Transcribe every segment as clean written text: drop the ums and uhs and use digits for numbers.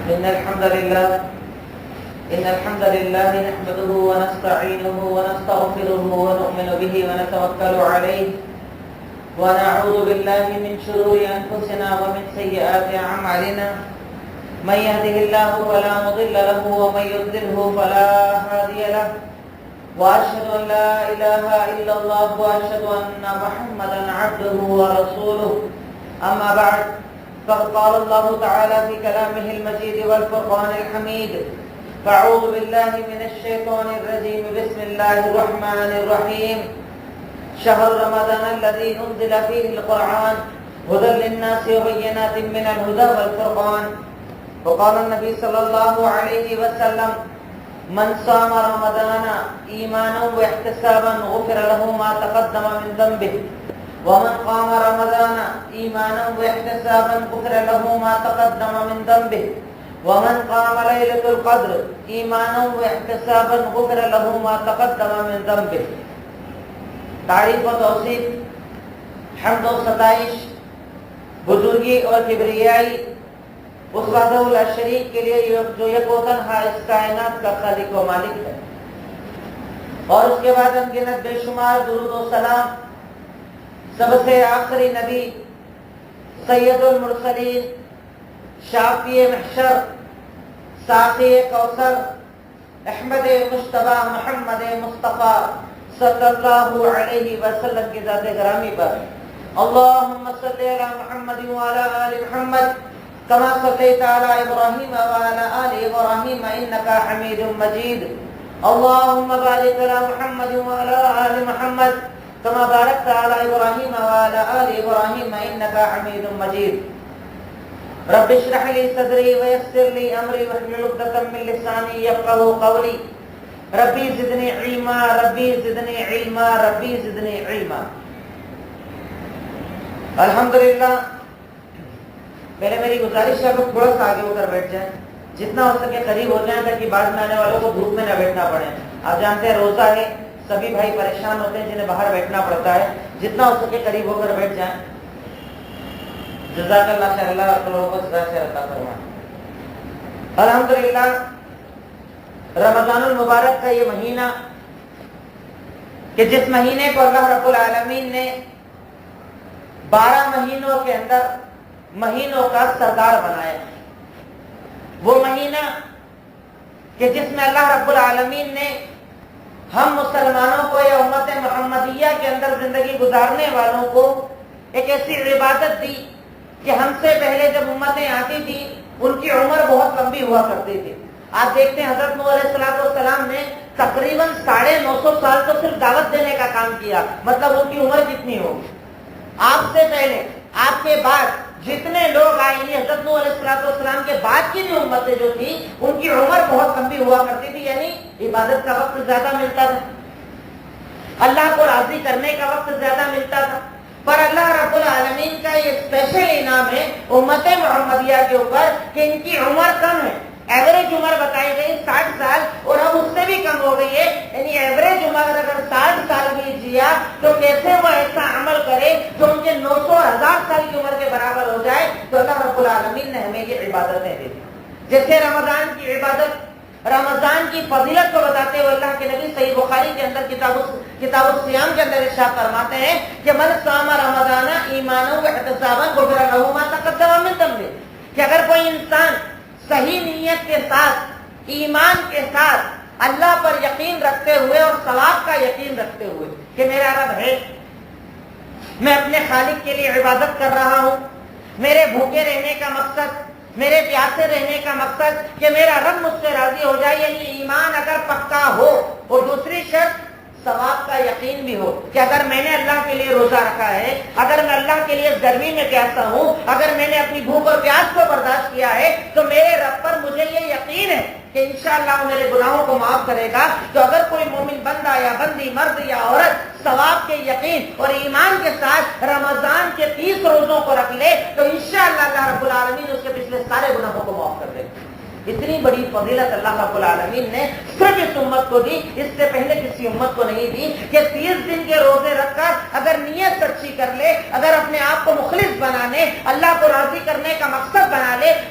إن الحمد لله نحمده ونستعينه ونستغفره ونؤمن به ونتوكل عليه ونعوذ بالله من شرور أنفسنا ومن سيئات أعمالنا من يهده الله فلا مضل له ومن يضلله فلا هادي له وأشهد أن لا إله إلا الله وأشهد أن محمدا عبده ورسوله أما بعد فقد قال الله تعالى في كلامه المجيد والفرقان الحميد فأعوذ بالله من الشيطان الرجيم بسم الله الرحمن الرحيم شهر رمضان الذي أنزل فيه القرآن هدى للناس وبينات من الهدى والفرقان وقال النبي صلى الله عليه وسلم من صام رمضان إيمانا واحتسابا غفر له ما تقدم من ذنبه ومن قام رمضان إيمانا واحتسابا غفر له ما تقدم من ذنبه ومن قام ليلة القدر إيمانا واحتسابا غفر له ما تقدم من ذنبه. تعریف و توصیف، حمد و ستائش، بزرگی اور کبریائی اس وحدہ لا شریک کے لیے جو یک و تنہا اس کائنات کا خالق و مالک ہے، اور اس کے بعد انگنت بے شمار درود و سلام سب سے آخری نبی سید المرسلین شافی محشر ساقی کوثر احمد مجتبی محمد مصطفیٰ صلی اللہ علیہ وسلم کی ذات گرامی پر اللہم صلی علی محمد وعلی آل محمد كما صليت على إبراهيم وعلى آل إبراهيم إنك حميد مجيد اللهم بارك على محمد وعلى آل محمد كما باركت على إبراهيم وعلى آل إبراهيم إنك حميد مجيد رب اشرح لي صدري ويسر لي أمري واحلل عقدة من لساني يفقهوا قولي ربي زدني علما ربي زدني علما ربي زدني علما. الحمدللہ پہلے میری گزارش ہے کہ تھوڑا سا آگے ہو کر بیٹھ جائیں، جتنا ہو سکے قریب ہو جائیں تاکہ بعد میں آنے والوں کو دھوپ میں نہ بیٹھنا پڑے. آپ جانتے ہیں روزہ ہے، سبھی بھائی پریشان ہوتے ہیں جنہیں باہر بیٹھنا پڑتا ہے. جتنا ہو سکے قریب ہو کر بیٹھ جائیں. جزاک اللہ خیر، اللہ آپ لوگوں کو جزا خیر عطا فرمائے. الحمدللہ رمضان المبارک کا یہ مہینہ کہ جس مہینے کو اللہ رب العالمین نے 12 مہینوں کے اندر مہینوں کا سردار بنایا، وہ مہینہ کہ جس میں اللہ رب العالمین نے ہم مسلمانوں کو یا امت محمدیہ کے اندر زندگی گزارنے والوں کو ایک ایسی عبادت دی کہ ہم سے پہلے جب امتیں آتی تھی ان کی عمر بہت لمبی ہوا کرتی تھی. آپ دیکھتے ہیں حضرت نوح علیہ السلام نے تقریباً 950 سال تو صرف دعوت دینے کا کام کیا، مطلب ان کی عمر کتنی ہوگی. آپ سے پہلے آپ کے بعد جتنے لوگ آئے ہیں حضرت نوح علیہ السلام کے بعد کی بھی امتیں جو تھی ان کی عمر بہت لمبی ہوا کرتی تھی، یعنی عبادت کا وقت زیادہ ملتا تھا، اللہ کو راضی کرنے کا وقت زیادہ ملتا تھا. پر اللہ رب العالمین کا یہ اسپیشل انعام ہے امت محمدیہ کے اوپر کہ ان کی عمر کم ہے. ایوریج عمر بتائی گئی 60 سال اور اب اس سے بھی کم ہو گئی ہے. یعنی ایوریج عمر اگر 60 سال بھی جیا تو کیسے وہ ایسا عمل کرے جو ان کے 900,000 سال کی عمر کے برابر ہو جائے. تو اللہ رب العالمین نے ہمیں یہ عبادتیں دی. جیسے رمضان کی عبادت، رمضان کی فضیلت کو بتاتے ہوئے اللہ کے نبی صحیح بخاری کے اندر کتاب الصیام کے اندر ارشاد فرماتے ہیں کہ من صام رمضان ایمانا واحتسابا غفر له ما تقدم من ذنبه، کہ اگر کوئی انسان صحیح نیت کے ساتھ، ایمان کے ساتھ، اللہ پر یقین رکھتے ہوئے اور ثواب کا یقین رکھتے ہوئے کہ میرا رب ہے، میں اپنے خالق کے لیے عبادت کر رہا ہوں، میرے بھوکے رہنے کا مقصد، میرے پیاسے رہنے کا مقصد کہ میرا رب مجھ سے راضی ہو جائے، یعنی ایمان اگر پکا ہو، اور دوسری شرط ثواب کا یقین بھی ہو کہ اگر میں نے اللہ کے لیے روزہ رکھا ہے، اگر میں اللہ کے لیے گرمی میں پیاسا ہوں، اگر میں نے اپنی بھوک اور پیاس کو برداشت کیا ہے تو میرے رب پر مجھے یہ یقین ہے کہ انشاءاللہ وہ میرے گناہوں کو معاف کرے گا. تو اگر کوئی مومن بندہ یا بندی، مرد یا عورت ثواب کے یقین اور ایمان کے ساتھ رمضان کے 30 روزوں کو رکھ لے تو انشاءاللہ اللہ رب العالمین اس کے پچھلے سارے گناہوں کو معاف کر دے گا. اتنی بڑی فضیلت اللہ رب العالمین نے صرف اس امت کو دی، اس سے پہلے کسی امت کو نہیں دی کہ 30 دن کے روزے رکھ کر اگر نیت اچھی کر لے، اگر اپنے آپ کو مخلص بنانے، اللہ کو راضی کرنے کا مقصد بنا لے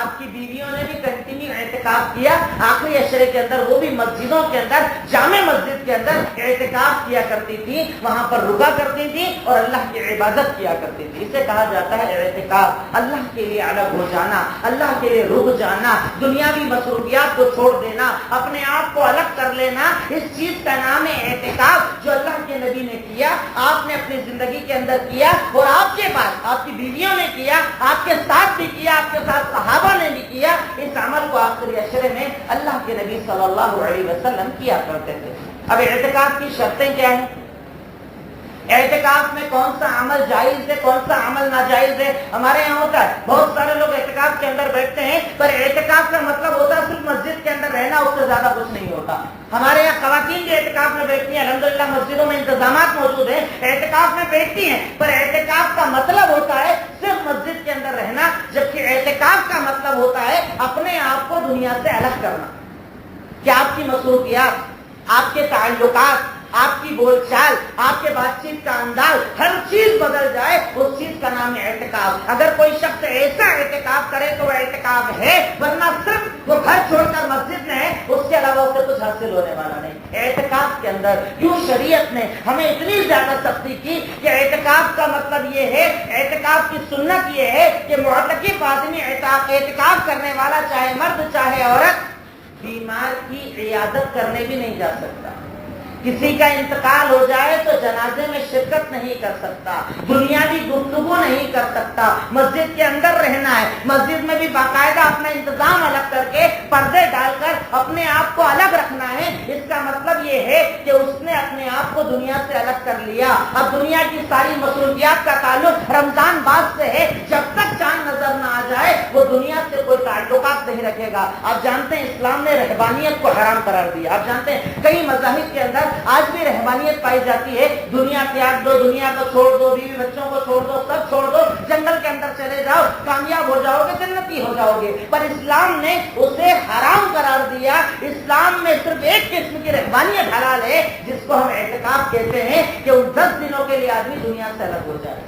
آپ کی بیویوں نے بھی کنٹینیو اعتکاف کیا آخری عشرے کے اندر، وہ بھی مسجدوں کے اندر، جامع مسجد کے اندر اعتکاف کیا کرتی تھی، وہاں پر رکا کرتی تھی اور اللہ کی عبادت کیا کرتی تھی۔ اسے کہا جاتا ہے اعتکاف، اللہ کے لیے الگ ہو جانا، اللہ کے لیے رک جانا، دنیاوی مصروفیات کو چھوڑ دینا، اپنے آپ کو الگ کر لینا، اس چیز کا نام ہے اعتکاف، جو اللہ کے نبی نے کیا، آپ نے اپنی زندگی کے اندر کیا اور آپ کے بعد آپ کی بیویوں نے کیا، آپ کے ساتھ بھی کیا، آپ کے ساتھ صحابہ نے بھی کیا۔ اس عمل کو آخری عشرے میں اللہ کے نبی صلی اللہ علیہ وسلم کیا کرتے تھے۔ اب اعتکاف کی شرطیں کیا ہیں؟ اعتکاف میں کون سا عمل جائز ہے، کون سا عمل ناجائز ہے؟ ہمارے یہاں ہوتا ہے بہت سارے لوگ اعتکاف کے اندر بیٹھتے ہیں، پر اعتکاف کا مطلب ہوتا ہے صرف مسجد کے اندر رہنا، اس سے زیادہ کچھ نہیں ہوتا۔ ہمارے یہاں خواتین جو اعتکاف میں بیٹھتی ہیں، الحمدللہ مسجدوں میں انتظامات موجود ہیں، اعتکاف میں بیٹھتی ہیں، پر اعتکاف کا مطلب ہوتا ہے صرف مسجد کے اندر رہنا، جبکہ اعتکاف کا مطلب ہوتا ہے اپنے آپ کو دنیا سے الگ کرنا، کہ آپ کی مصروفیات، آپ کے تعلقات، آپ کی بول چال، آپ کے بات چیت کا انداز، ہر چیز بدل جائے، اس چیز کا نام ہے اعتکاف۔ اگر کوئی شخص ایسا اعتکاف کرے تو وہ اعتکاف ہے، ورنہ صرف وہ گھر چھوڑ کر مسجد میں ہے، اس کے علاوہ اسے کچھ حاصل ہونے والا نہیں۔ اعتکاف کے اندر کیوں شریعت نے ہمیں اتنی زیادہ سختی کی کہ اعتکاف کا مطلب یہ ہے، اعتکاف کی سنت یہ ہے کہ معتکف آدمی اعتکاف کرنے والا، چاہے مرد چاہے عورت، بیمار کی عیادت کرنے بھی نہیں جا سکتا، کسی کا انتقال ہو جائے تو جنازے میں شرکت نہیں کر سکتا، دنیاوی گفتگو نہیں کر سکتا، مسجد کے اندر رہنا ہے، مسجد میں بھی باقاعدہ اپنا انتظام الگ کر کے پردے ڈال کر اپنے آپ کو الگ رکھنا ہے۔ اس کا مطلب یہ ہے کہ اس نے اپنے آپ کو دنیا سے الگ کر لیا۔ اب دنیا کی ساری مصروفیات کا تعلق رمضان بعد سے ہے، جب تک چاند نظر نہ آ جائے وہ دنیا سے کوئی تعلقات نہیں رکھے گا۔ آپ جانتے ہیں اسلام نے رہبانیت کو حرام قرار دیا، آپ جانتے ہیں کئی مذاہب کے اندر آج بھی رہبانیت پائی جاتی ہے، دنیا تیاگ دو، دنیا کو چھوڑ دو، بیوی بچوں کو چھوڑ دو، سب چھوڑ دو، جنگل کے اندر چلے جاؤ، کامیاب ہو جاؤ گے، جنتی ہو جاؤ گے۔ پر اسلام نے اسے حرام قرار دیا۔ اسلام میں صرف ایک قسم کی رہبانیت حلال ہے، جس کو ہم اعتکاف کہتے ہیں، کہ ان 10 دنوں کے لیے آدمی دنیا سے الگ ہو جائے،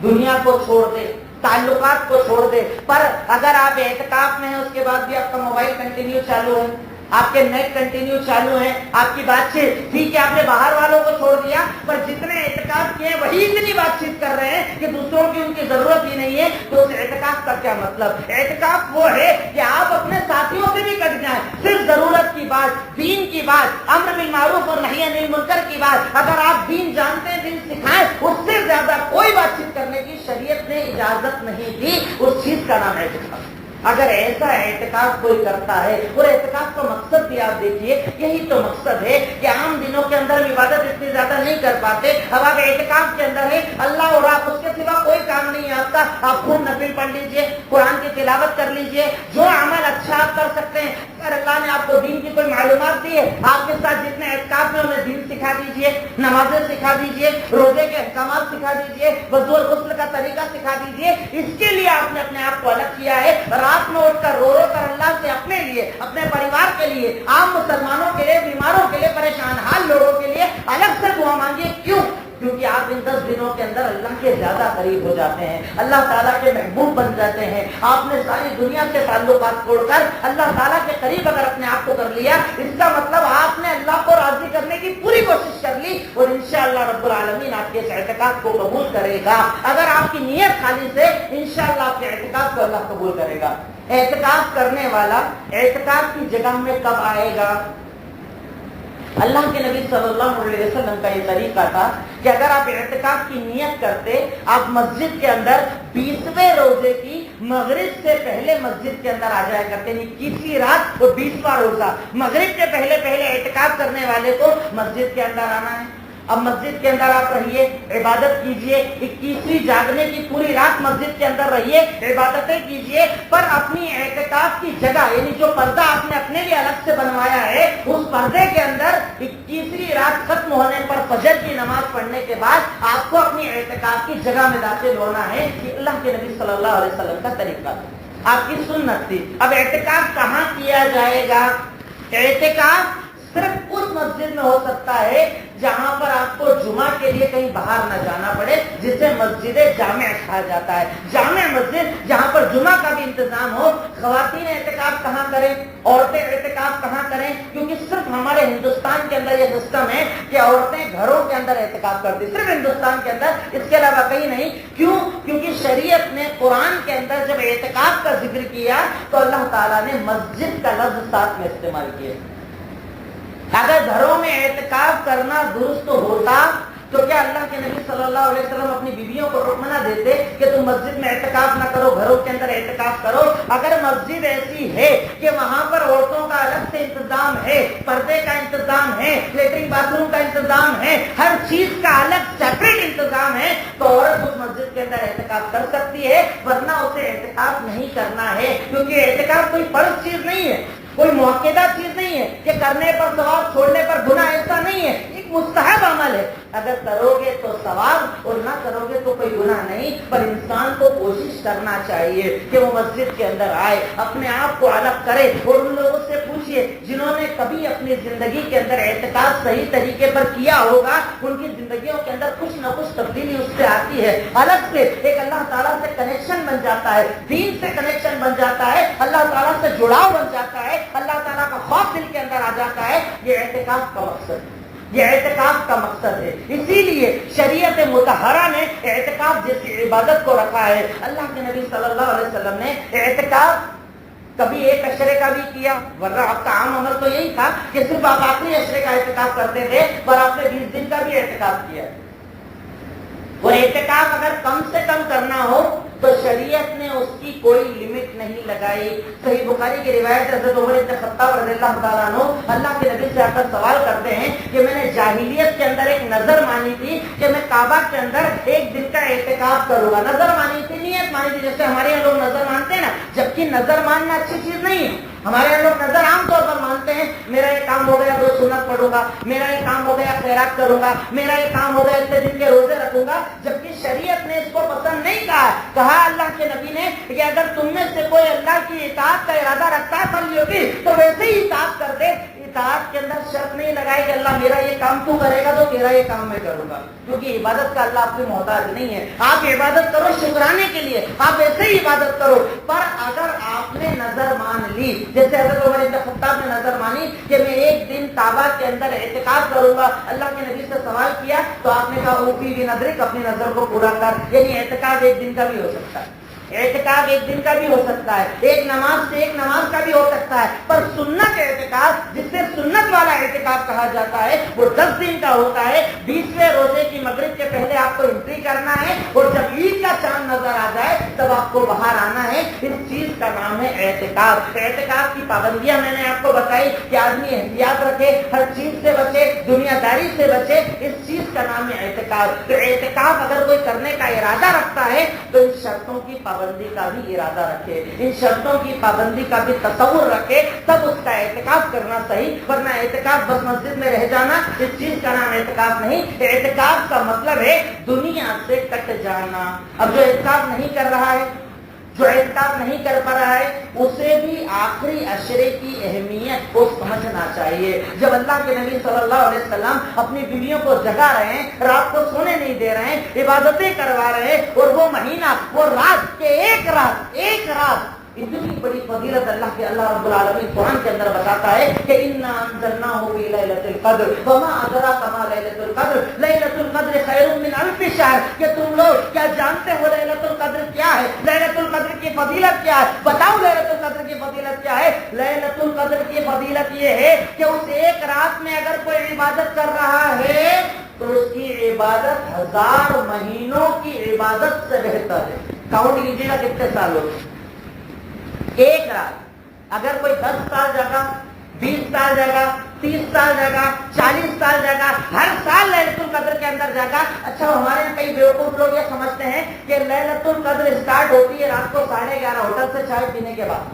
دنیا کو چھوڑ دے، تعلقات کو چھوڑ دے۔ پر اگر آپ اعتکاف میں ہیں، اس کے بعد بھی آپ کا موبائل کنٹینیو چالو ہے، آپ کے نیٹ کنٹینیو چالو ہیں، آپ کی بات چیت ٹھیک ہے، آپ نے باہر والوں کو چھوڑ دیا، پر جتنے اعتکاف کیے وہی اتنی بات چیت کر رہے ہیں کہ دوسروں کی ان کی ضرورت ہی نہیں ہے، تو اس اعتکاف کا کیا مطلب؟ اعتکاف وہ ہے کہ آپ اپنے ساتھیوں سے بھی کٹ جائیں، صرف ضرورت کی بات، دین کی بات، امر بالمعروف اور نہی عن المنکر کی بات، اگر آپ دین جانتے ہیں، دین سکھائیں، اس سے زیادہ کوئی بات چیت کرنے کی شریعت نے اجازت نہیں دی۔ اس چیز کا نام ہے اعتکاف۔ اگر ایسا اعتکاف کوئی کرتا ہے، اور اعتکاف کا مقصد بھی آپ دیکھیے، یہی تو مقصد ہے کہ عام دنوں کے اندر عبادت اتنی زیادہ نہیں کر پاتے، اب آپ اعتکاف کے اندر ہے، اللہ اور آپ، اس کے سوا کوئی کام نہیں آتا، آپ خود نفل پڑھ لیجئے، قرآن کی تلاوت کر لیجئے، جو عمل اچھا آپ کر سکتے ہیں۔ اگر اللہ نے آپ کو دین کی کوئی معلومات دی ہے، آپ کے ساتھ جتنے اعتکاف میں انہیں دین سکھا دیجئے، نمازیں سکھا دیجئے، روزے کے احکامات سکھا دیجئے، وضو اور غسل کا طریقہ سکھا دیجئے۔ اس کے لیے آپ نے اپنے آپ کو الگ کیا ہے، رات میں اٹھ کر رو رو کر اللہ سے اپنے لیے، اپنے پریوار کے لیے، عام مسلمانوں کے لیے، بیماروں کے لیے، پریشان حال لوگوں کے لیے الگ سے دعا مانگیے۔ کیوں؟ کیونکہ آپ ان 10 دنوں کے اندر اللہ کے زیادہ قریب ہو جاتے ہیں، اللہ تعالیٰ کے محبوب بن جاتے ہیں۔ آپ نے ساری دنیا سے تعلقات چھوڑ کر اللہ تعالیٰ کے قریب اگر اپنے آپ کو کر لیا، اس کا مطلب آپ نے اللہ کو راضی کرنے کی پوری کوشش کر لی، اور انشاءاللہ رب العالمین آپ کے اس اعتکاف کو قبول کرے گا۔ اگر آپ کی نیت خالص ہے، انشاءاللہ آپ کے اعتکاف کو اللہ قبول کرے گا۔ اعتکاف کرنے والا اعتکاف کی جگہ میں کب آئے گا؟ اللہ کے نبی صلی اللہ علیہ وسلم کا یہ طریقہ تھا کہ اگر آپ اعتکاف کی نیت کرتے، آپ مسجد کے اندر 20ویں روزے کی مغرب سے پہلے مسجد کے اندر آ جایا کرتے، یعنی 21ویں رات اور 20واں روزہ، مغرب کے پہلے پہلے اعتکاف کرنے والے کو مسجد کے اندر آنا ہے۔ اب مسجد کے اندر آپ رہیے، عبادت کیجئے، 21ویں جاگنے کی پوری رات مسجد کے اندر رہیے، عبادتیں کیجئے، پر اپنی اعتکاف کی جگہ، یعنی جو پردہ آپ نے اپنے لیے الگ سے بنوایا ہے، اس پردے کے اندر 21ویں رات ختم ہونے پر فجر کی نماز پڑھنے کے بعد آپ کو اپنی اعتکاف کی جگہ میں داخل ہونا ہے۔ یہ اللہ کے نبی صلی اللہ علیہ وسلم کا طریقہ تھا، آپ کی سنت تھی۔ اب اعتکاف کہاں کیا جائے گا؟ اعتکاف صرف اس مسجد میں ہو سکتا ہے جہاں پر آپ کو جمعہ کے لیے کہیں باہر نہ جانا پڑے، جسے مسجد جامع کہا جاتا ہے۔ جامع مسجد جہاں پر جمعہ کا بھی انتظام ہو۔ خواتین اعتکاف کہاں کریں، عورتیں اعتکاف کہاں کریں؟ کیونکہ صرف ہمارے ہندوستان کے اندر یہ سسٹم ہے کہ عورتیں گھروں کے اندر اعتکاف کرتی، صرف ہندوستان کے اندر، اس کے علاوہ کہیں نہیں۔ کیوں؟ کیونکہ شریعت نے قرآن کے اندر جب اعتکاف کا ذکر کیا تو اللہ تعالیٰ نے مسجد کا لفظ ساتھ میں استعمال کیا۔ اگر گھروں میں اعتکاف کرنا درست ہوتا تو کیا اللہ کے نبی صلی اللہ علیہ وسلم اپنی بیویوں کو حکم نہ دیتے کہ تم مسجد میں اعتکاف نہ کرو، گھروں کے اندر اعتکاف کرو؟ اگر مسجد ایسی ہے کہ وہاں پر عورتوں کا الگ سے انتظام ہے، پردے کا انتظام ہے، لیٹرنگ باتھ روم کا انتظام ہے، ہر چیز کا الگ سیپریٹ انتظام ہے، تو عورت اس مسجد کے اندر اعتکاف کر سکتی ہے، ورنہ اسے اعتکاف نہیں کرنا ہے، کیونکہ اعتکاف کوئی فرض چیز نہیں ہے، کوئی موقعہ چیز نہیں ہے کہ کرنے پر ثواب، چھوڑنے پر گناہ، ایسا نہیں ہے، ایک مستحب عمل ہے۔ اگر کرو گے تو ثواب اور نہ کرو گے تو کوئی گناہ نہیں، پر انسان کو کوشش کرنا چاہیے کہ وہ مسجد کے اندر آئے، اپنے آپ کو الگ کرے، اور ان لوگوں سے پوچھئے جنہوں نے کبھی اپنی زندگی کے اندر اعتکاف صحیح طریقے پر کیا ہوگا، ان کی زندگیوں کے اندر کچھ نہ کچھ تبدیلی اس سے آتی ہے، الگ سے ایک اللہ تعالیٰ سے کنیکشن بن جاتا ہے، دین سے کنیکشن بن جاتا ہے، اللہ تعالیٰ سے جڑاؤ بن جاتا ہے، اللہ تعالیٰ کا خوف دل کے اندر آ جاتا ہے۔ یہ اعتکاف کا مقصد ہے، یہ اعتکاف کا مقصد ہے۔ اسی لیے شریعت مطہرہ نے اعتکاف جیسی عبادت کو رکھا ہے۔ اللہ کے نبی صلی اللہ علیہ وسلم نے اعتکاف کبھی ایک عشرے کا بھی کیا، ورنہ آپ کا عام عمل تو یہی تھا کہ صرف آپ آخری عشرے کا اعتکاف کرتے تھے، پر آپ نے 20 دن کا بھی اعتکاف کیا۔ اور اعتکاف اگر کم سے کم کرنا ہو تو شریعت نے اس کی کوئی لمٹ نہیں لگائی۔ صحیح بخاری کی روایت حضرت عمر بن خطاب رضی اللہ تعالیٰ عنہ اللہ کے نبی سے آ کر سوال کرتے ہیں کہ میں نے جاہلیت کے اندر ایک نظر مانی تھی کہ میں کعبہ کے اندر ایک دن کا اعتکاف کروں گا۔ نظر مانی تھی، نیت مانی تھی، جیسے ہمارے یہاں لوگ نظر مانتے ہیں نا، جبکہ نظر ماننا اچھی چیز نہیں ہے۔ ہمارے یہاں لوگ نظر عام طور پر مانتے ہیں، میرا یہ کام ہو گیا 2 سنت پڑھوں گا، میرا یہ کام ہو گیا خیرات کروں گا، میرا یہ کام ہو گیا اتنے دن کے روزے رکھوں گا، جبکہ شریعت نے اس کو پسند نہیں کہا اللہ کے نبی نے کہ اگر تم میں سے کوئی اللہ کی اطاعت کا ارادہ رکھتا ہے فلیوتی، تو ویسے ہی اطاعت کر دے۔ اطاعت کے اندر شرط نہیں لگائے کہ اللہ میرا یہ کام تو کرے گا تو تیرا یہ کام میں کروں گا، کیونکہ عبادت کا اللہ آپ کی محتاج نہیں ہے۔ آپ عبادت کرو شکرانے کے لیے، آپ ایسے ہی عبادت کرو، پر اگر آپ نے نظر مان لی، جیسے حضرت عمر بن خطاب نے نظر مانی کہ میں ایک دن کعبہ کے اندر اعتکاف کروں گا، اللہ کے نبی سے سوال کیا تو آپ نے کہا اوفی بنذرک، اپنی نظر کو پورا کر، یعنی اعتکاف ایک دن کا بھی ہو سکتا ہے، اعتکاف ایک دن کا بھی ہو سکتا ہے، ایک نماز سے ایک نماز کا بھی ہو سکتا ہے، پر سنت اعتکاف، جس سے سنت والا اعتکاف کہا جاتا ہے، وہ 10 دن کا ہوتا ہے۔ 20ویں روزے کی مغرب کے پہلے آپ کو انٹری کرنا ہے، اور جب عید کا چاند نظر آ جائے تب آپ کو باہر آنا ہے۔ اس چیز کا نام ہے اعتکاف۔ اعتکاف کی پابندیاں میں نے آپ کو بتائی کہ آدمی احتیاط رکھے، ہر چیز سے بچے، دنیا داری سے بچے، اس چیز کا نام ہے اعتکاف۔ تو اعتکاف اگر کوئی کرنے کا ارادہ رکھتا ہے تو ان شرطوں کی پابندی کا بھی ارادہ رکھے، ان شرطوں کی پابندی کا بھی تصور رکھے، تب اس کا اعتکاف کرنا صحیح، ورنہ اعتکاف بس مسجد میں رہ جانا، اس چیز کا نام اعتکاف نہیں۔ اعتکاف کا مطلب ہے دنیا سے کٹ جانا۔ اب جو اعتکاف نہیں کر رہا ہے، جو اعتکاف نہیں کر پا رہا ہے، اسے بھی آخری عشرے کی اہمیت کو سمجھنا چاہیے۔ جب اللہ کے نبی صلی اللہ علیہ وسلم اپنی بیویوں کو جگا رہے ہیں، رات کو سونے نہیں دے رہے ہیں، عبادتیں کروا رہے ہیں، اور وہ مہینہ، وہ رات کے ایک رات اتنی بڑی فضیلت اللہ رب العالمین قرآن کے اندر بتاتا ہے کہ انا انزلناہ فی لیلۃ القدر وما ادراک ما لیلۃ القدر لیلۃ القدر خیر من الف شہر۔ کہ تم لوگ کیا جانتے ہو لیلۃ القدر کیا ہے؟ لیلۃ القدر کی فضیلت کیا ہے؟ بتاؤ لیلۃ القدر کی فضیلت کیا ہے؟ لیلۃ القدر کی فضیلت یہ ہے کہ اس ایک رات میں اگر کوئی عبادت کر رہا ہے تو اس کی عبادت 1000 مہینوں کی عبادت سے بہتر ہے۔ کاؤنٹ کیجیے گا کتنے سال ہو۔ ایک رات اگر کوئی 10 سال جگہ، 20 سال جگہ، 30 سال جگہ، 40 سال جگہ، ہر سال لیلۃ القدر کے اندر جگہ۔ اچھا ہمارے یہاں کئی بیوقوف لوگ یہ سمجھتے ہیں کہ لیلۃ القدر اسٹارٹ ہوتی ہے رات کو 11:30 ہوٹل سے چائے پینے کے بعد،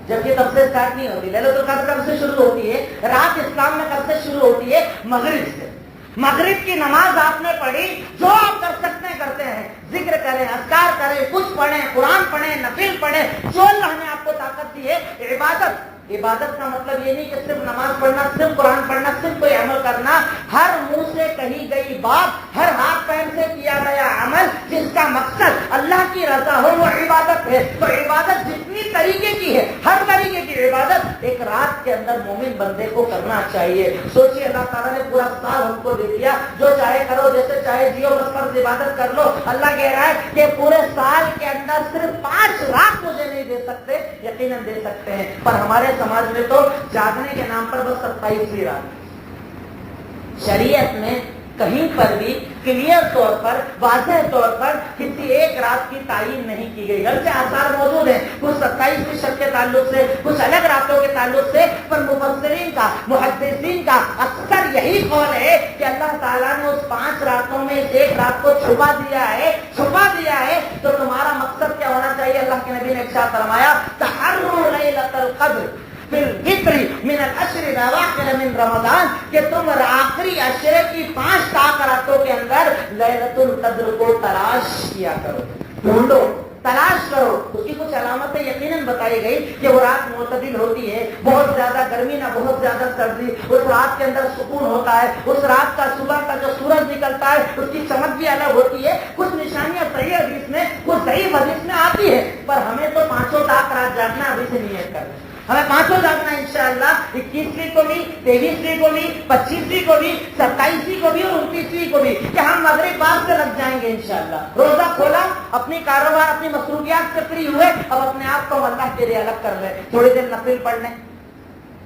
جبکہ تب سے اسٹارٹ نہیں ہوتی۔ لیلۃ القدر کب سے شروع ہوتی ہے؟ رات اسلام میں کب سے شروع ہوتی ہے؟ مغرب سے۔ مغرب کی نماز آپ نے پڑھی، جو آپ کر سکتے ہیں کرتے ہیں، ذکر کریں، اذکار کریں، کچھ پڑھیں، قرآن پڑھیں، نفل پڑھیں، جو اللہ نے آپ کو طاقت دی ہے، عبادت عبادت کا مطلب یہ نہیں کہ صرف نماز پڑھنا، صرف قرآن پڑھنا، صرف کوئی عمل کرنا. ہر منہ سے کہی گئی بات، ہر ہاتھ پیر سے کیا گیا عمل جس کا مقصد اللہ کی رضا ہو وہ عبادت ہے. تو عبادت جتنی طریقے کی ہے، ہر طریقے کی عبادت ایک رات کے اندر مومن بندے کو کرنا چاہیے. سوچیے اللہ تعالیٰ نے پورا سال ہم کو دے دیا، جو چاہے کرو، جیسے چاہے جیو، بس فرض عبادت کر لو. اللہ کہہ رہا ہے کہ پورے سال کے اندر صرف 5 رات مجھے نہیں دے سکتے، یقیناً دے سکتے ہیں. پر ہمارے سماج میں تو جاگنے کے نام پر بس 27ویں رات. شریعت میں کہیں پر بھی کلیئر طور پر، واضح طور پر کسی ایک رات کی تعین نہیں کی گئی. گھر سے آثار موجود ہیں، کچھ 27ویں شب کے تعلق سے، کچھ الگ راتوں کے تعلق سے، پر مفسرین کا، محدثین کا اکثر یہی قول ہے کہ اللہ تعالیٰ نے اس 5 راتوں میں ایک رات کو چھپا دیا ہے. تو تمہارا مقصد کیا ہونا چاہیے؟ اللہ کے نبی نے ارشاد فرمایا تحروا لیلۃ القدر بالذکر من العشر الاواخر من رمضان، کہ تم آخری عشرے کی 5 راتوں کے اندر لیلۃ القدر کو تلاش کیا کرو، ڈھونڈو، تلاش کرو. اس کی کچھ علامتیں یقیناً بتائی گئی کہ وہ رات معتدل ہوتی ہے، بہت زیادہ گرمی نہ بہت زیادہ سردی، اس رات کے اندر سکون ہوتا ہے، اس رات کا صبح کا جو سورج نکلتا ہے اس کی چمک بھی الگ ہوتی ہے. کچھ نشانیاں صحیح حدیث میں، کچھ ضعیف حدیث میں آتی ہے. پر ہمیں تو 5 رات جاگنا ابھی سے نیت کرنا، ہمیں 5 جاگنا انشاءاللہ. 21ویں کو بھی، 23ویں کو بھی، 25ویں کو بھی، 27ویں کو بھی اور 29ویں کو بھی، کہ ہم مغرب بعد سے لگ جائیں گے انشاءاللہ. روزہ کھولا، اپنی کاروبار، اپنی مصروفیات سے فری ہوئے، اب اپنے آپ کو اللہ کے لیے الگ کر لیں. تھوڑی دیر نفل پڑھ لیں،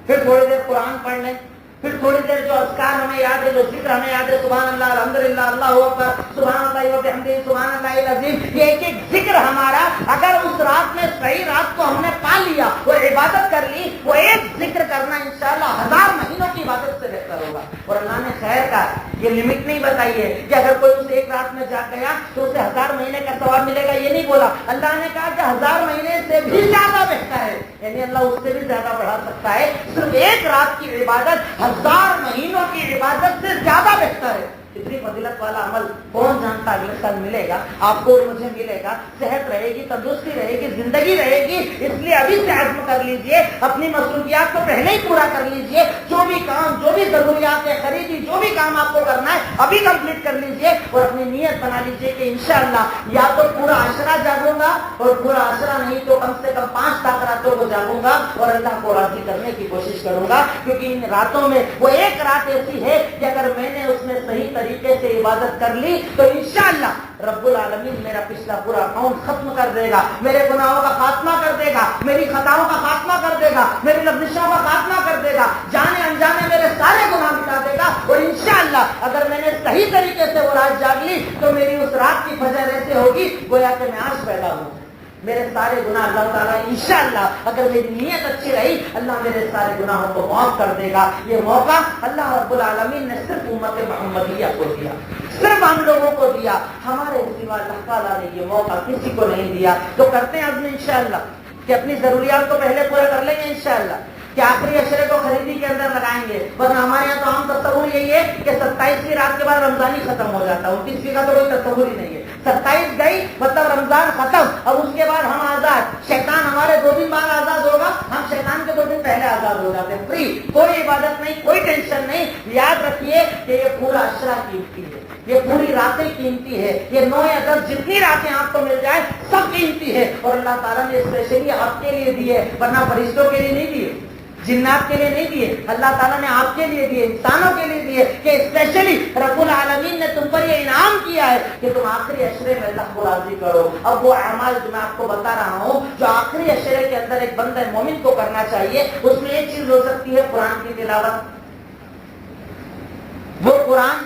پھر تھوڑی دیر قرآن پڑھ لیں، پھر تھوڑی دیر جو اذکار ہمیں یاد ہے، جو ذکر ہمیں یاد ہے، سبحان اللہ، الحمدللہ، اللہ اکبر، سبحان اللہ وبحمدہ، سبحان اللہ العظیم، یہ ایک ایک ذکر ہمارا اگر اس رات میں صحیح رات کو ہم نے پا لیا، وہ عبادت کر لی، وہ ایک ذکر کرنا انشاءاللہ 1000 مہینوں کی عبادت سے بہتر ہوگا. اور اللہ نے خیر کا یہ لمٹ نہیں بتائی ہے کہ اگر کوئی اس ایک رات میں جاگ گیا تو اسے 1000 مہینے کا ثواب ملے گا، یہ نہیں بولا. اللہ نے کہا کہ 1000 مہینے سے بھی زیادہ بہتر ہے، یعنی اللہ اس سے بھی زیادہ بڑھا سکتا ہے. صرف ایک رات کی عبادت 1000 مہینوں کی عبادت سے زیادہ بہتر ہے. اتنی فضیلت والا عمل کون جانتا اگلے سال ملے گا آپ کو اور مجھے ملے گا. صحت رہے گی، تندرستی رہے گی، زندگی رہے گی. اس لیے ابھی سے عزم کر لیجئے، اپنی مصروفیات کو پہلے ہی پورا کر لیجئے. جو بھی کام، جو بھی ضروریات ہے، خریدی، جو بھی کام آپ کو کرنا ہے ابھی کمپلیٹ کر لیجئے اور اپنی نیت بنا لیجئے کہ انشاءاللہ یا تو پورا عشرہ جاگوں گا، اور پورا عشرہ نہیں تو کم سے کم 5 راتوں کو جاگوں گا اور اللہ کو راضی کرنے کی کوشش کروں گا. کیونکہ ان راتوں میں وہ ایک رات ایسی ہے کہ اگر میں نے اس میں صحیح طریقے سے عبادت کر لی تو انشاءاللہ رب العالمین میرا پچھلا پورا اکاؤنٹ ختم کر دے گا، میرے گناہوں کا خاتمہ کر دے گا، میری خطاؤں کا خاتمہ کر دے گا، میری لغزشوں کا خاتمہ کر دے گا، جانے انجانے میرے سارے گناہ مٹا دے گا. اور انشاءاللہ اگر میں نے صحیح طریقے سے وہ رات جاگ لی تو میری اس رات کی فجر ایسے ہوگی گویا کہ میں آج پیدا ہوں. میرے سارے گناہ اللہ تعالیٰ انشاءاللہ اگر میری نیت اچھی رہی اللہ میرے سارے گناہوں کو معاف کر دے گا. یہ موقع اللہ رب العالمین نے صرف امت محمدیہ کو دیا، صرف ہم لوگوں کو دیا. ہمارے سوا اللہ تعالیٰ نے یہ موقع کسی کو نہیں دیا. تو کرتے ہیں عزم انشاءاللہ کہ اپنی ضروریات کو پہلے پورا کر لیں گے انشاءاللہ، کہ آخری عشرے کو خریدی کے اندر لگائیں گے. ورنہ ہمارے یہاں تو عام تصور یہی ہے کہ 27ویں رات کے بعد رمضان ہی ختم ہو جاتا ہے. 29ویں کا تو کوئی تصور ہی نہیں ہے. 27 گئی مطلب رمضان ختم، اب اس کے بعد ہم آزاد. شیطان ہمارے 2 دن بعد آزاد ہوگا، ہم شیطان کے 2 دن پہلے آزاد ہو جاتے ہیں. فری، کوئی عبادت نہیں، کوئی ٹینشن نہیں. یاد رکھیے کہ یہ پورا عشرہ قیمتی ہے، یہ پوری راتیں قیمتی ہے. یہ 9 یا 10 جتنی راتیں آپ کو مل جائے سب قیمتی ہے. اور اللہ تعالیٰ نے اسپیشلی آپ کے لیے دیے، ورنہ فرشتوں کے لیے نہیں دیے، جنات کے لیے نہیں دیے. اللہ تعالیٰ نے آپ کے لیے دیے، انسانوں کے لیے دیے، کہ اسپیشلی رب العالمین نے تم پر یہ انعام کیا ہے کہ تم آخری عشرے میں اللہ کو راضی کرو. اب وہ اعمال جو میں آپ کو بتا رہا ہوں جو آخری عشرے کے اندر ایک بندہ مومن کو کرنا چاہیے، اس میں ایک چیز ہو سکتی ہے قرآن کی تلاوت. وہ قرآن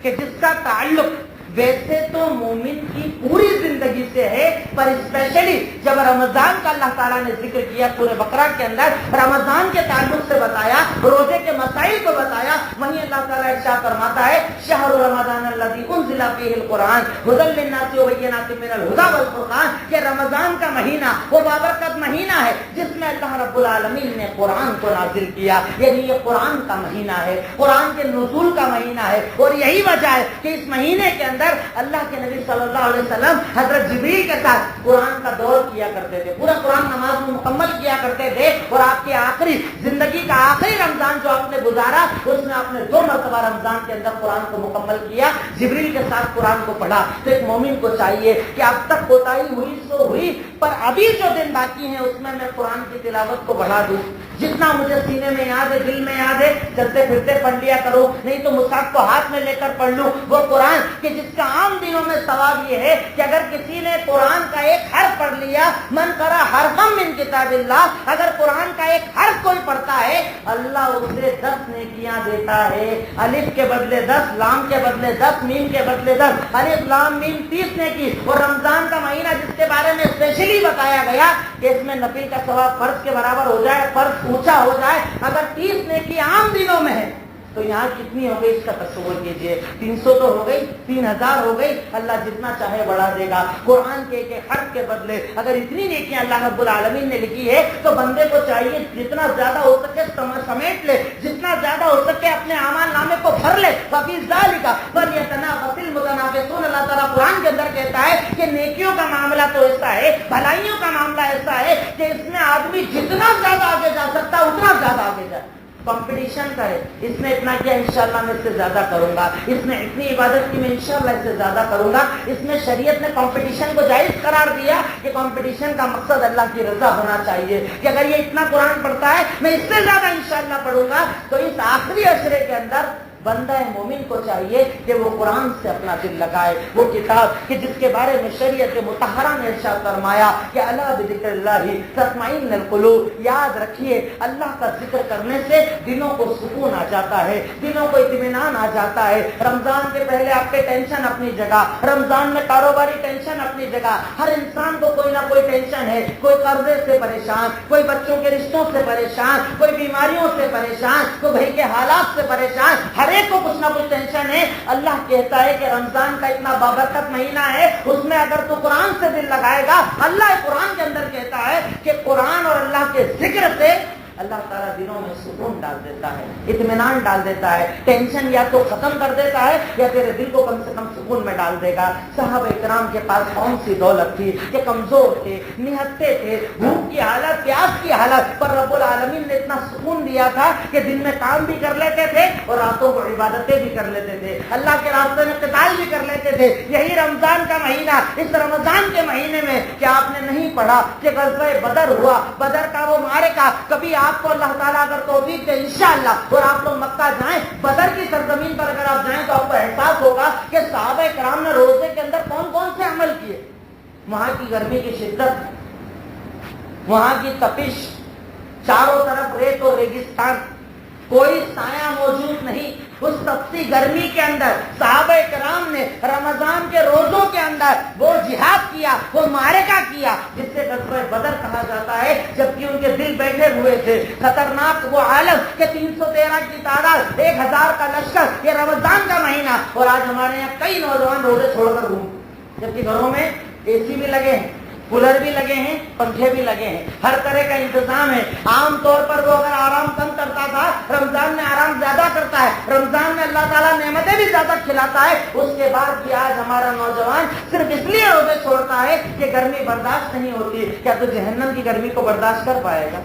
کہ جس کا تعلق ویسے تو مومن کی پوری زندگی سے ہے، پر اسپیشلی جب رمضان کا اللہ تعالیٰ نے ذکر کیا سورہ بقرہ کے اندر، رمضان کے تعلق سے بتایا، روزے کے مسائل کو بتایا، وہیں اللہ تعالیٰ ارشاد فرماتا ہے شہر رمضان الذی انزل فیہ القرآن ھدی للناس وبینات من الھدی والفرقان، کہ رمضان کا مہینہ وہ بابرکت مہینہ ہے جس میں اللہ رب العالمین نے قرآن کو نازل کیا. یعنی یہ قرآن کا مہینہ ہے، قرآن کے نزول کا مہینہ ہے. اور یہی وجہ ہے کہ اس مہینے کے اندر اندر اللہ کے نبی صلی اللہ علیہ وسلم حضرت جبریل کے ساتھ قرآن کا دور کیا کرتے تھے، پورا قرآن نماز میں مکمل کیا کرتے تھے، اور آپ کے آخری زندگی کا آخری رمضان جو آپ نے گزارا اس میں آپ نے 2 مرتبہ رمضان کے اندر قرآن کو مکمل کیا، جبریل کے ساتھ قرآن کو پڑھا۔ تو ایک مومن کو چاہیے کہ اب تک کوتاہی ہوئی سو ہوئی، پر ابھی جو دن باقی ہیں اس میں قرآن کی تلاوت کو بڑھا دوں، جتنا مجھے سینے میں یاد ہے، دل میں یاد ہے، چلتے پھرتے پڑھ لیا کرو، نہیں تو مصحف کو ہاتھ میں لے کر پڑھ لوں وہ قرآن کہ جس کا عام دنوں میں ثواب یہ ہے کہ اگر کسی نے قرآن کا ایک حرف پڑھ لیا، من قرأ حرفا من کتاب اللہ، اگر قرآن کا ایک حرف کوئی پڑھتا ہے اللہ اسے 10 نیکیاں دیتا ہے، الف کے بدلے 10، لام کے بدلے 10، میم کے بدلے 10، الف لام میم 30 نیکی۔ اور رمضان کا مہینہ جس کے بارے میں اسپیشلی بتایا گیا کہ اس میں نفل کا ثواب فرض کے برابر ہو جائے، فرض اونچا ہو جائے، اگر 30 نیکی عام دنوں میں ہے تو یہاں کتنی ہو گئی اس کا تصور کیجئے، 300 تو ہو گئی، 3000 ہو گئی، اللہ جتنا چاہے بڑھا دے گا۔ قرآن کے ایک حرف کے بدلے اگر اتنی نیکیاں اللہ رب العالمین نے لکھی ہے تو بندے کو چاہیے جتنا زیادہ ہو سکے سمیٹ لے، جتنا زیادہ ہو سکے اپنے اعمال نامے کو بھر لے۔ ففی ذالک فلیتنافس المتنافسون، اللہ تعالیٰ قرآن کے اندر کہتا ہے کہ نیکیوں کا معاملہ تو ایسا ہے، بھلائیوں کا معاملہ ایسا ہے کہ اس میں آدمی جتنا زیادہ آگے جا سکتا ہے اتنا زیادہ آگے جائے، کمپٹیشن کرے، اس نے اتنا کیا انشاءاللہ میں اس سے زیادہ کروں گا، اس نے اتنی عبادت کی میں انشاءاللہ اس سے زیادہ کروں گا۔ اس میں شریعت نے کمپٹیشن کو جائز قرار دیا کہ کمپٹیشن کا مقصد اللہ کی رضا ہونا چاہیے، کہ اگر یہ اتنا قرآن پڑھتا ہے میں اس سے زیادہ انشاءاللہ پڑھوں گا۔ تو اس آخری عشرے کے اندر بندہ مومن کو چاہیے کہ وہ قرآن سے اپنا دل لگائے، وہ کتاب کہ جس کے بارے میں شریعت مطہرہ نے ارشاد فرمایا کہ الا بذکر اللہ تطمئن القلوب، یاد رکھیے اللہ کا ذکر کرنے سے دلوں کو سکون آ جاتا ہے، دلوں کو اطمینان آ جاتا ہے۔ رمضان کے پہلے آپ کے ٹینشن اپنی جگہ، رمضان میں کاروباری ٹینشن اپنی جگہ، ہر انسان کو کوئی نہ کوئی ٹینشن ہے، کوئی قرضے سے پریشان، کوئی بچوں کے رشتوں سے پریشان، کوئی بیماریوں سے پریشان، کوئی بھائی کے حالات سے پریشان، ہر ایک کو کچھ نہ کچھ ٹینشن ہے۔ اللہ کہتا ہے کہ رمضان کا اتنا بابرکت مہینہ ہے، اس میں اگر تو قرآن سے دل لگائے گا، اللہ قرآن کے اندر کہتا ہے کہ قرآن اور اللہ کے ذکر سے اللہ تعالیٰ دنوں میں سکون ڈال دیتا ہے، اطمینان ڈال دیتا ہے، ٹینشن یا تو ختم کر دیتا ہے یا تیرے دل کو کم سے کم سکون میں ڈال دے گا۔ صحابہ کرام کے پاس کون سی دولت تھی کہ کمزور تھے، نہتے تھے، بھوک کی حالت، پیاس کی حالت، پر رب العالمین نے اتنا سکون دیا تھا کہ دن میں کام بھی کر لیتے تھے اور راتوں کو عبادتیں بھی کر لیتے تھے، اللہ کے راستے میں قتال بھی کر لیتے تھے۔ یہی رمضان کا مہینہ، اس رمضان کے مہینے میں کیا آپ نے نہیں پڑھا کہ غزوہ بدر ہوا، بدر کا وہ معرکہ، کبھی آپ کو اللہ تعالیٰ اگر توفیق دے انشاءاللہ اور آپ لوگ مکہ جائیں، بدر کی سرزمین پر اگر آپ جائیں تو آپ کو احساس ہوگا کہ صحابہ کرام نے روزے کے اندر کون کون سے عمل کیے۔ وہاں کی گرمی کی شدت، وہاں کی تپش، چاروں طرف ریت اور ریگستان، کوئی سایہ موجود نہیں، اس تپتی گرمی کے اندر صحابہ کرام نے رمضان کے روزوں کے اندر وہ جہاد کیا، وہ معرکہ کیا جس سے غزوہ بدر کہا جاتا ہے، جبکہ ان کے دل بیٹھے ہوئے تھے۔ خطرناک وہ عالم کہ 313 کی تعداد، 1000 کا لشکر، یہ رمضان کا مہینہ، اور آج ہمارے یہاں کئی نوجوان روزے چھوڑ کر گھوم، جبکہ گھروں میں اے سی بھی لگے ہیں، کولر بھی لگے ہیں، پنکھے بھی لگے ہیں، ہر طرح کا انتظام ہے۔ عام طور پر وہ اگر آرام کم کرتا تھا، رمضان میں آرام زیادہ کرتا ہے، رمضان میں اللہ تعالیٰ نعمتیں بھی زیادہ کھلاتا ہے۔ اس کے بعد بھی آج ہمارا نوجوان صرف اس لیے روزے چھوڑتا ہے کہ گرمی برداشت نہیں ہوتی۔ کیا تو جہنم کی گرمی کو برداشت کر پائے گا؟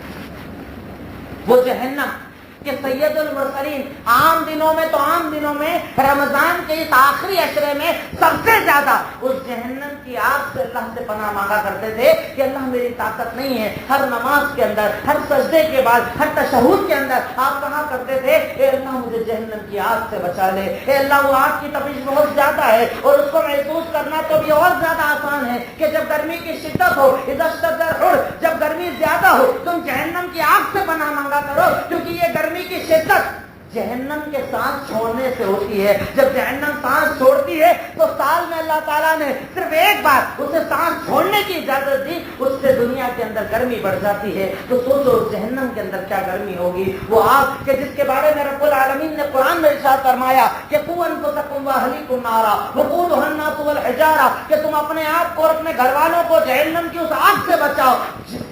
وہ جہنم کہ سید المرسلین عام دنوں میں تو عام دنوں میں رمضان کے اس آخری عشرے میں سب سے زیادہ اس جہنم کی آگ سے اللہ سے پناہ مانگا کرتے تھے کہ اللہ میری طاقت نہیں ہے۔ ہر نماز کے اندر، ہر سجدے کے بعد، ہر تشہد کے اندر آپ کہا کرتے تھے اے اللہ مجھے جہنم کی آگ سے بچا لے، اے اللہ وہ آگ کی تپش بہت زیادہ ہے اور اس کو محسوس کرنا تو بھی اور زیادہ آسان ہے کہ جب گرمی کی شدت ہو، اذا اشتد الحر، جب گرمی زیادہ ہو تم جہنم کی آگ سے پناہ مانگا کرو، کیونکہ یہ گرمی کی شدت جہنم کے سانس چھوڑنے سے ہوتی ہے۔ جب جہنم سانس چھوڑتی ہے تو سال میں اللہ تعالیٰ نے صرف ایک بار اسے سانس چھوڑنے کی اجازت دی، اس سے دنیا کے اندر گرمی بڑھ جاتی ہے۔ تو سوچو جہنم کے اندر کیا گرمی ہوگی، وہ آگ کہ جس کے بارے میں رب العالمین نے قرآن میں ارشاد فرمایا کہ قوا انفسکم واہلیکم نارا وقودھا الناس والحجارہ، کہ تم اپنے آپ کو اور اپنے گھر والوں کو جہنم کی اس آگ سے بچاؤ جس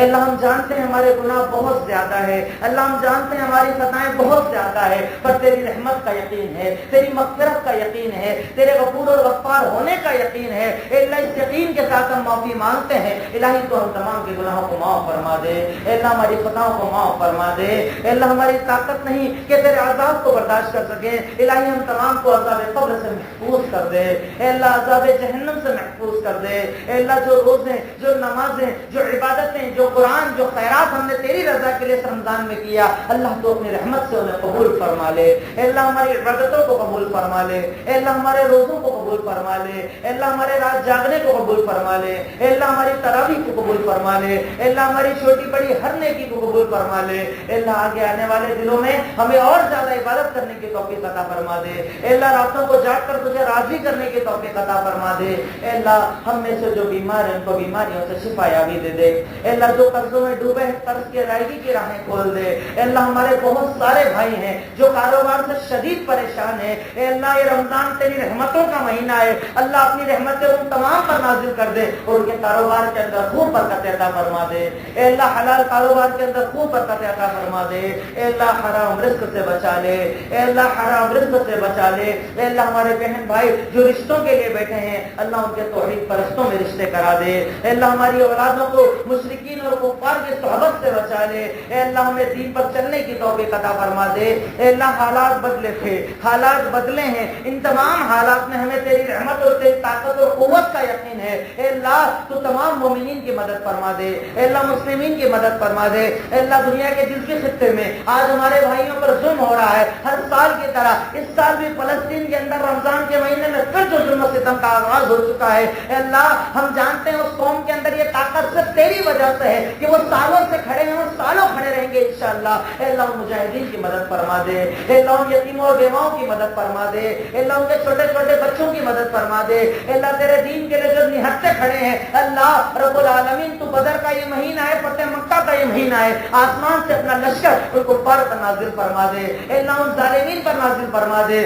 اللہ ہم جانتے ہیں ہمارے گناہ بہت زیادہ ہے، اللہ ہم جانتے ہیں ہماری خطائیں بہت زیادہ ہے، پر تیری رحمت کا یقین ہے، تیری مغفرت کا یقین ہے، تیرے غفور اور غفار ہونے کا یقین ہے۔ اے اللہ اس یقین کے ساتھ ہم معافی مانگتے ہیں، الہی تو ہم تمام کے گناہوں کو معاف فرما دے، اے اللہ ہماری خطاؤں کو معاف فرما دے، اے اللہ ہماری طاقت نہیں کہ تیرے عذاب کو برداشت کر سکیں، الہی ہم تمام کو عذاب قبر سے محفوظ کر دے، اے اللہ عذاب جہنم سے محفوظ کر دے، اے اللہ جو روزے، جو نمازیں، جو عبادتیں، جو قرآن، جو خیرات ہم نے تیری رضا کے لیے اس رمضان میں کیا، اللہ تو اپنی رحمت سے انہیں قبول فرما لے، اے اللہ ہماری عبادتوں کو قبول فرما لے، اے اللہ ہمارے روزوں کو قبول فرما لے، اے اللہ ہمارے رات جاگنے کو قبول فرما لے، اے اللہ ہماری تراویح کو قبول فرما لے، اے اللہ ہماری چھوٹی بڑی ہر نیکی کو قبول فرما لے، اے اللہ آگے آنے والے دنوں میں ہمیں اور زیادہ عبادت کرنے کی توفیق عطا فرما دے، اے اللہ راتوں کو جاگ کر تجھے راضی کرنے کی توفیق عطا فرما دے، اے اللہ ہم میں سے جو بیمار ہیں ان کو بیماریوں سے شفا یابی دے دے، اے اللہ جو قرضوں میں ڈوبے ہیں قرض کی ادائیگی کی راہیں کھول دے، اے اللہ ہمارے بہت سارے بھائی ہیں جو کاروبار سے شدید پریشان ہیں، اے اللہ یہ رمضان تیری رحمتوں کا مہینہ ہے، اللہ اپنی رحمتیں ان تمام پر نازل کر دے اور ان کے کاروبار کے اندر خوب برکت عطا فرما دے، اے اللہ حلال کاروبار کے اندر خوب برکت عطا فرما دے، اے اللہ حرام رزق سے بچا لے، اے اللہ حرام رزق سے بچا لے، اے اللہ ہمارے بہن بھائی جو رشتوں کے لیے بیٹھے ہیں اللہ ان کے توحید پرستوں میں رشتے کرا دے، اے اللہ ہماری اولادوں کو مشرکین اور کفار کی صحبت سے بچا لے، اے اللہ ہمیں دین پر چلنے کی توفیق عطا فرما دے، اے اللہ حالات بدلے تھے، حالات بدلے ہیں، ان تمام حالات میں ہمیں تیری رحمت اور تیری طاقت اور قوت کا یقین ہے، اے اللہ تو تمام مومنین کی مدد فرما دے، اے اللہ مسلمین کی مدد فرما دے، اے اللہ دنیا کے جس بھی خطے میں آج ہمارے بھائیوں پر ظلم ہو رہا ہے ہر سال کی طرح اس سال بھی فلسطین کے اندر رمضان کے مہینے میں پھر جو ظلم و ستم کا آغاز ہو چکا ہے، اے اللہ ہم جانتے ہیں اس قوم کے اندر یہ طاقت صرف تیری وجہ سے ہے کہ وہ سالوں سے کھڑے ہیں اور سالوں کھڑے رہیں گے انشاءاللہ، اے اللہ ان مجاہدین کی مدد فرما دے، اے اللہ ان یتیموں اور بیواؤں کی مدد فرما دے، اے اللہ ان کے چھوٹے چھوٹے بچوں کی مدد فرما دے، اے اللہ تیرے دین کے لیے جو نہتے کھڑے ہیں اللہ رب العالمین تو بدر کا یہ مہینہ ہے، فتح مکہ کا یہ مہینہ ہے، آسمان سے اپنا لشکر ان کفار پر نازل فرما دے، اے اللہ ان ظالمین پر نازل فرما دے،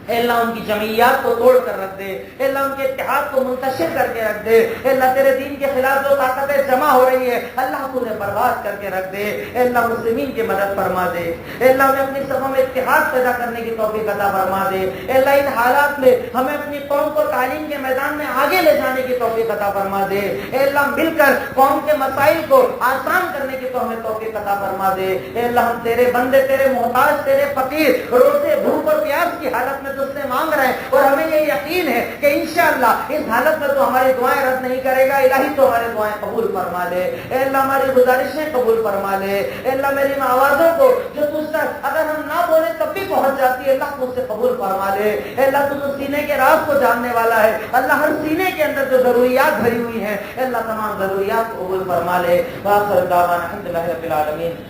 اے اللہ ان کی جمعیات کو توڑ کر رکھ دے، اے اللہ ان کے اتحاد کو منتشر کر کے رکھ دے، اے اللہ تیرے دین کے خلاف جو طاقتیں جمع ہو رہی ہے اللہ تو انہیں برباد کر کے رکھ دے، اے اللہ مسلمین کی مدد فرما دے، اے اللہ ہمیں اپنی صفوں میں اتحاد پیدا کرنے کی توفیق عطا فرما دے، اے اللہ ان حالات میں ہمیں اپنی قوم کو تعلیم کے میدان میں آگے لے جانے کی توفیق عطا فرما دے، اے اللہ مل کر قوم کے مسائل کو آسان کرنے کی تو ہمیں توفیق عطا فرما دے، اے اللہ ہم تیرے بندے، تیرے محتاج، تیرے فقیر، روزے بھوک اور پیاس کی حالت میں تجھ سے مانگ رہے ہیں اور ہمیں یہ یقین ہے کہ انشاءاللہ اس حالت میں تو ہماری دعائیں رد نہیں کرے گا، الہی تو ہماری دعائیں قبول فرما لے، اے اللہ ہماری گزارشیں قبول فرما لے، اے اللہ میری آوازوں کو جو تجھ تک اگر ہم نہ بولے تب بھی پہنچ جاتی ہے اللہ تجھ سے قبول فرما لے، اے اللہ تو سینے کے راز کو جاننے والا ہے، اللہ ہر سینے کے اندر جو ضروریات بھری ہوئی ہیں اے اللہ تمام ضروریات کو قبول فرما لے، وآخر دعوانا الحمدللہ رب العالمین۔